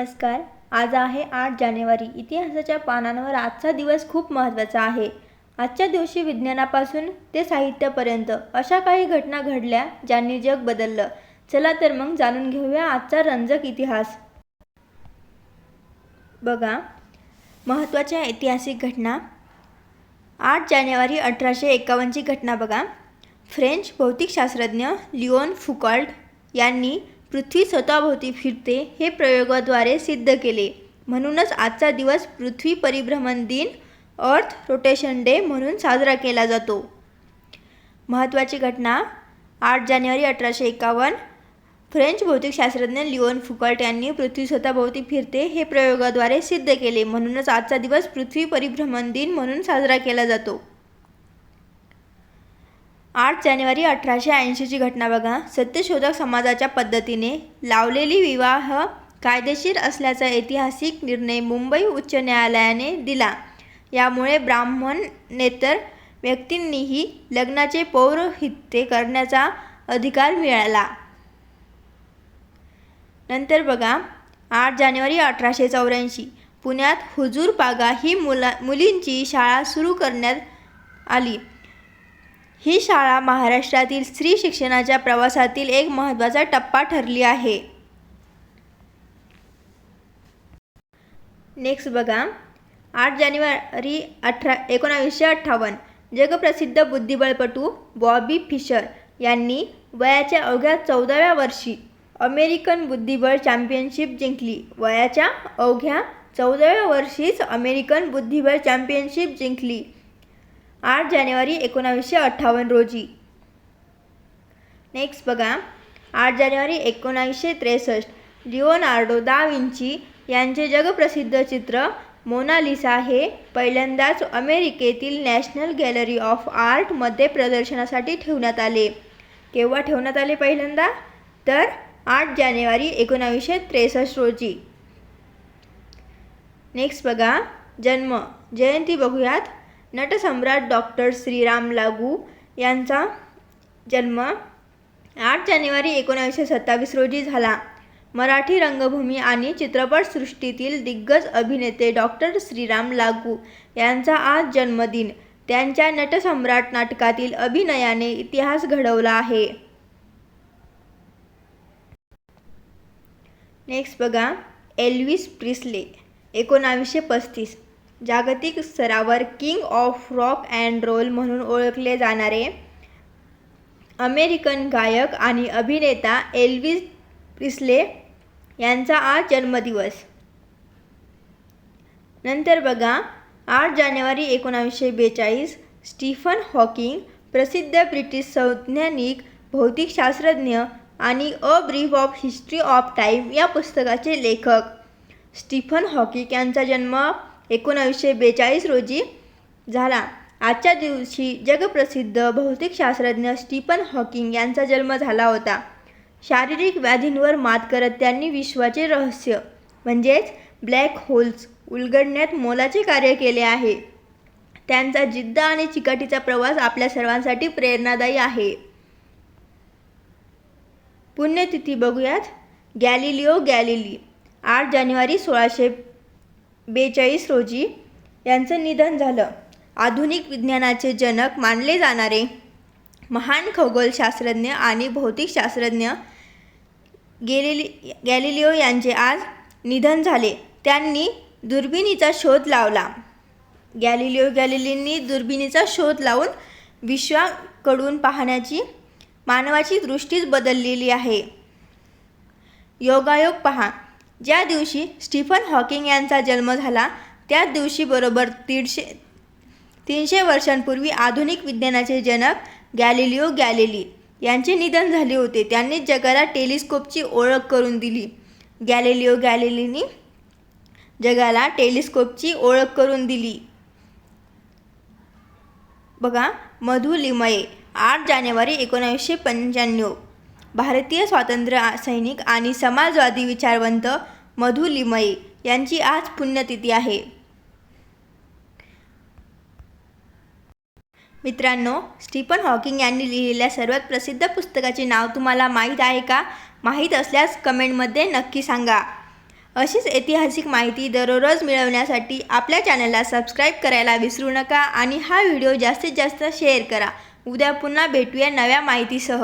नमस्कार. आज आहे 8 जानेवारी. इतिहासाच्या पानांवर आजचा दिवस खूप महत्त्वाचा आहे. आजच्या दिवशी विज्ञानापासून ते साहित्यापर्यंत अशा काही घटना घडल्या ज्यांनी जग बदललं. चला तर मग जाणून घेऊया आजचा रंजक इतिहास. बघा, महत्त्वाच्या ऐतिहासिक घटना. 8 जानेवारी 1851ची घटना बघा. फ्रेंच भौतिकशास्त्रज्ञ लिओन फुकॉल्ट यांनी पृथ्वी स्वतःभोवती फिरते हे प्रयोगाद्वारे सिद्ध केले. म्हणूनच आजचा दिवस पृथ्वी परिभ्रमण दिन अर्थ रोटेशन डे म्हणून साजरा केला जातो. महत्त्वाची घटना. 8 जानेवारी 1851 फ्रेंच भौतिकशास्त्रज्ञ लिओन फुकॉल्ट यांनी पृथ्वी स्वतःभोवती फिरते हे प्रयोगाद्वारे सिद्ध केले. म्हणूनच आजचा दिवस पृथ्वी परिभ्रमण दिन म्हणून साजरा केला जातो. 8 जानेवारी 1880ची घटना बघा. सत्यशोधक समाजाच्या पद्धतीने लावलेली विवाह कायदेशीर असल्याचा ऐतिहासिक निर्णय मुंबई उच्च न्यायालयाने दिला. यामुळे ब्राह्मणेतर व्यक्तींनीही लग्नाचे पौरोहित्य करण्याचा अधिकार मिळाला. नंतर बघा, 8 जानेवारी 1884 पुण्यात हुजूर पागा ही मुलींची शाळा सुरू करण्यात आली. ही शाळा महाराष्ट्रातील स्त्री शिक्षणाच्या प्रवासातील एक महत्त्वाचा टप्पा ठरली आहे. नेक्स्ट बघा, 8 जानेवारी 1958 जगप्रसिद्ध बुद्धिबळपटू बॉबी फिशर यांनी वयाच्या अवघ्या 14व्या वर्षी अमेरिकन बुद्धिबळ चॅम्पियनशिप जिंकली. वयाच्या अवघ्या 14व्या वर्षीच अमेरिकन बुद्धिबळ चॅम्पियनशिप जिंकली. 8 जानेवारी 1958 रोजी. नेक्स्ट बघा, 8 जानेवारी 1963 लिओनार्डो दा विंची यांचे जगप्रसिद्ध चित्र मोनालिसा हे पहिल्यांदाच अमेरिकेतील नॅशनल गॅलरी ऑफ आर्टमध्ये प्रदर्शनासाठी ठेवण्यात आले. केव्हा ठेवण्यात आले पहिल्यांदा? तर 8 जानेवारी 1963 रोजी. नेक्स्ट बघा, जन्म जयंती बघूयात. नटसम्राट डॉक्टर श्रीराम लागू यांचा जन्म 8 जानेवारी 1927 रोजी झाला. मराठी रंगभूमी आणि चित्रपटसृष्टीतील दिग्गज अभिनेते डॉक्टर श्रीराम लागू यांचा आज जन्मदिन. त्यांच्या नटसम्राट नाटकातील अभिनयाने इतिहास घडवला आहे. नेक्स्ट बघा, एल्विस प्रिस्ले 1935 जागतिक स्तरावर king of rock and roll म्हणून ओळखले जाणारे अमेरिकन गायक आणि अभिनेता एल्विस प्रिस्ले यांचा आज जन्मदिवस. नंतर बघा, 8 जानेवारी 1942 स्टीफन हॉकिंग प्रसिद्ध ब्रिटिश वैज्ञानिक भौतिकशास्त्रज्ञ आणि a brief of history of time या पुस्तकाचे लेखक. स्टीफन हॉकिंग यांचा जन्म 1942 रोजी झाला. आजच्या दिवशी जगप्रसिद्ध भौतिकशास्त्रज्ञ स्टीफन हॉकिंग यांचा जन्म झाला होता. शारीरिक व्याधींवर मात करत त्यांनी विश्वाचे रहस्य म्हणजेच ब्लॅक होल्स उलगडण्यात मोलाचे कार्य केले आहे. त्यांचा जिद्द आणि चिकाटीचा प्रवास आपल्या सर्वांसाठी प्रेरणादायी आहे. पुण्यतिथी बघूयात. गॅलिलिओ गॅलिली 8 जानेवारी 1642 रोजी यांचं निधन झालं. आधुनिक विज्ञानाचे जनक मानले जाणारे महान खगोलशास्त्रज्ञ आणि भौतिकशास्त्रज्ञ गॅलिलिओ यांचे आज निधन झाले. त्यांनी दुर्बिणीचा शोध लावला. गॅलिलिओ गॅलिलींनी दुर्बिणीचा शोध लावून विश्वाकडून पाहण्याची मानवाची दृष्टीच बदललेली आहे. योगायोग पहा. ज्या दिवशी स्टीफन हॉकिंग यांचा जन्म झाला त्याच दिवशी बरोबर 300 वर्षांपूर्वी आधुनिक विज्ञानाचे जनक गॅलिलिओ गॅलिली यांचे निधन झाले होते. त्यांनी जगाला टेलिस्कोपची ओळख करून दिली. गॅलिलिओ गॅलिलींनी जगाला टेलिस्कोपची ओळख करून दिली. बघा, मधु लिमये 8 जानेवारी 1995 भारतीय स्वातंत्र्य सैनिक आणि समाजवादी विचारवंत मधु लिमये यांची आज पुण्यतिथी आहे. मित्रांनो, स्टीफन हॉकिंग यांनी लिहिलेल्या सर्वात प्रसिद्ध पुस्तकाचे नाव तुम्हाला माहीत आहे का? माहीत असल्यास कमेंटमध्ये नक्की सांगा. अशीच ऐतिहासिक माहिती दररोज मिळवण्यासाठी आपल्या चॅनलला सबस्क्राईब करायला विसरू नका आणि हा व्हिडिओ जास्तीत जास्त शेअर करा. उद्या पुन्हा भेटूया नव्या माहितीसह.